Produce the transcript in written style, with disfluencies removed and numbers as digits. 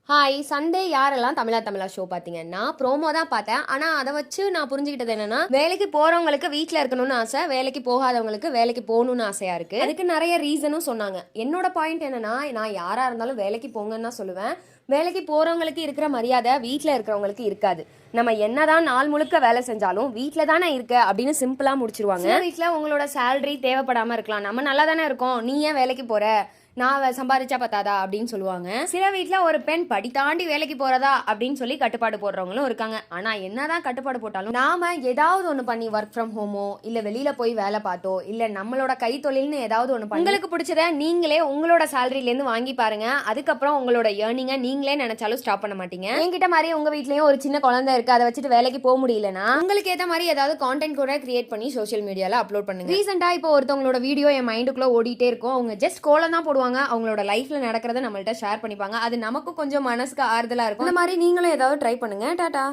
Hi Sunday யாரெல்லாம் தமிழா show பார்த்தீங்கன்னா promo தான் பார்த்தேன். ஆனால் அதை வச்சு நான் புரிஞ்சுக்கிட்டது என்னன்னா, வேலைக்கு போகிறவங்களுக்கு வீட்டில் இருக்கணும்னு ஆசை, வேலைக்கு போகாதவங்களுக்கு வேலைக்கு போகணும்னு ஆசையாக இருக்குது. அதுக்கு நிறைய ரீசனும் சொன்னாங்க. என்னோட பாயிண்ட் என்னன்னா, நான் யாராக இருந்தாலும் வேலைக்கு போங்கன்னு தான் சொல்லுவேன். வேலைக்கு போகிறவங்களுக்கு இருக்கிற மரியாதை வீட்டில் இருக்கிறவங்களுக்கு இருக்காது. நம்ம என்னதான் நாள் முழுக்க வேலை செஞ்சாலும் வீட்டில் தானே இருக்க அப்படின்னு சிம்பிளாக முடிச்சிருவாங்க. வீட்டில் உங்களோட சேலரி தேவைப்படாமல் இருக்கலாம், நம்ம நல்லா தானே இருக்கோம், நீ ஏன் வேலைக்கு போகிற, நான் சம்பாதிச்சா பத்தாதா அப்படின்னு சொல்லுவாங்க. சில வீட்டில் ஒரு பெண் படி தாண்டி வேலைக்கு போறதா அப்படின்னு சொல்லி கட்டுப்பாடு போடுறவங்களும் இருக்காங்க. ஆனா என்னதான் கட்டுப்பாடு போட்டாலும் நாம ஏதாவது ஒன்று பண்ணி ஒர்க் ஃப்ரம் ஹோமோ இல்ல வெளியில போய் வேலை பார்த்தோ இல்ல நம்மளோட கைத்தொழில்னு ஏதாவது ஒன்று பண்ணி உங்களுக்கு பிடிச்சத நீங்களே உங்களோட சேலரில இருந்து வாங்கி பாருங்க. அதுக்கப்புறம் உங்களோட ஏர்னிங்கை நீங்களே நினைச்சாலும் ஸ்டாப் பண்ண மாட்டீங்க. என்கிட்ட மாதிரி உங்க வீட்லயும் ஒரு சின்ன குழந்தை இருக்கு, அதை வச்சுட்டு வேலைக்கு போக முடியலன்னா உங்களுக்கு ஏற்ற மாதிரி ஏதாவது கான்டென்ட் கூட கிரியேட் பண்ணி சோஷியல் மீடியால அப்லோட் பண்ணுங்க. ரீசெண்டா இப்போ ஒருத்தவங்களோட வீடியோ என் மைண்டுக்குள்ள ஓடிட்டே இருக்கும். அவங்க ஜஸ்ட் கோலம் தான் போடுவாங்க, அவங்களோட லைஃப்ல நடக்கிறத நம்மள்ட்ட ஷேர் பண்ணிப்பாங்க. அது நமக்கு கொஞ்சம் மனசுக்கு ஆறுதலா இருக்கும். இந்த மாதிரி நீங்களும் ஏதாவது ட்ரை பண்ணுங்க. டாடா.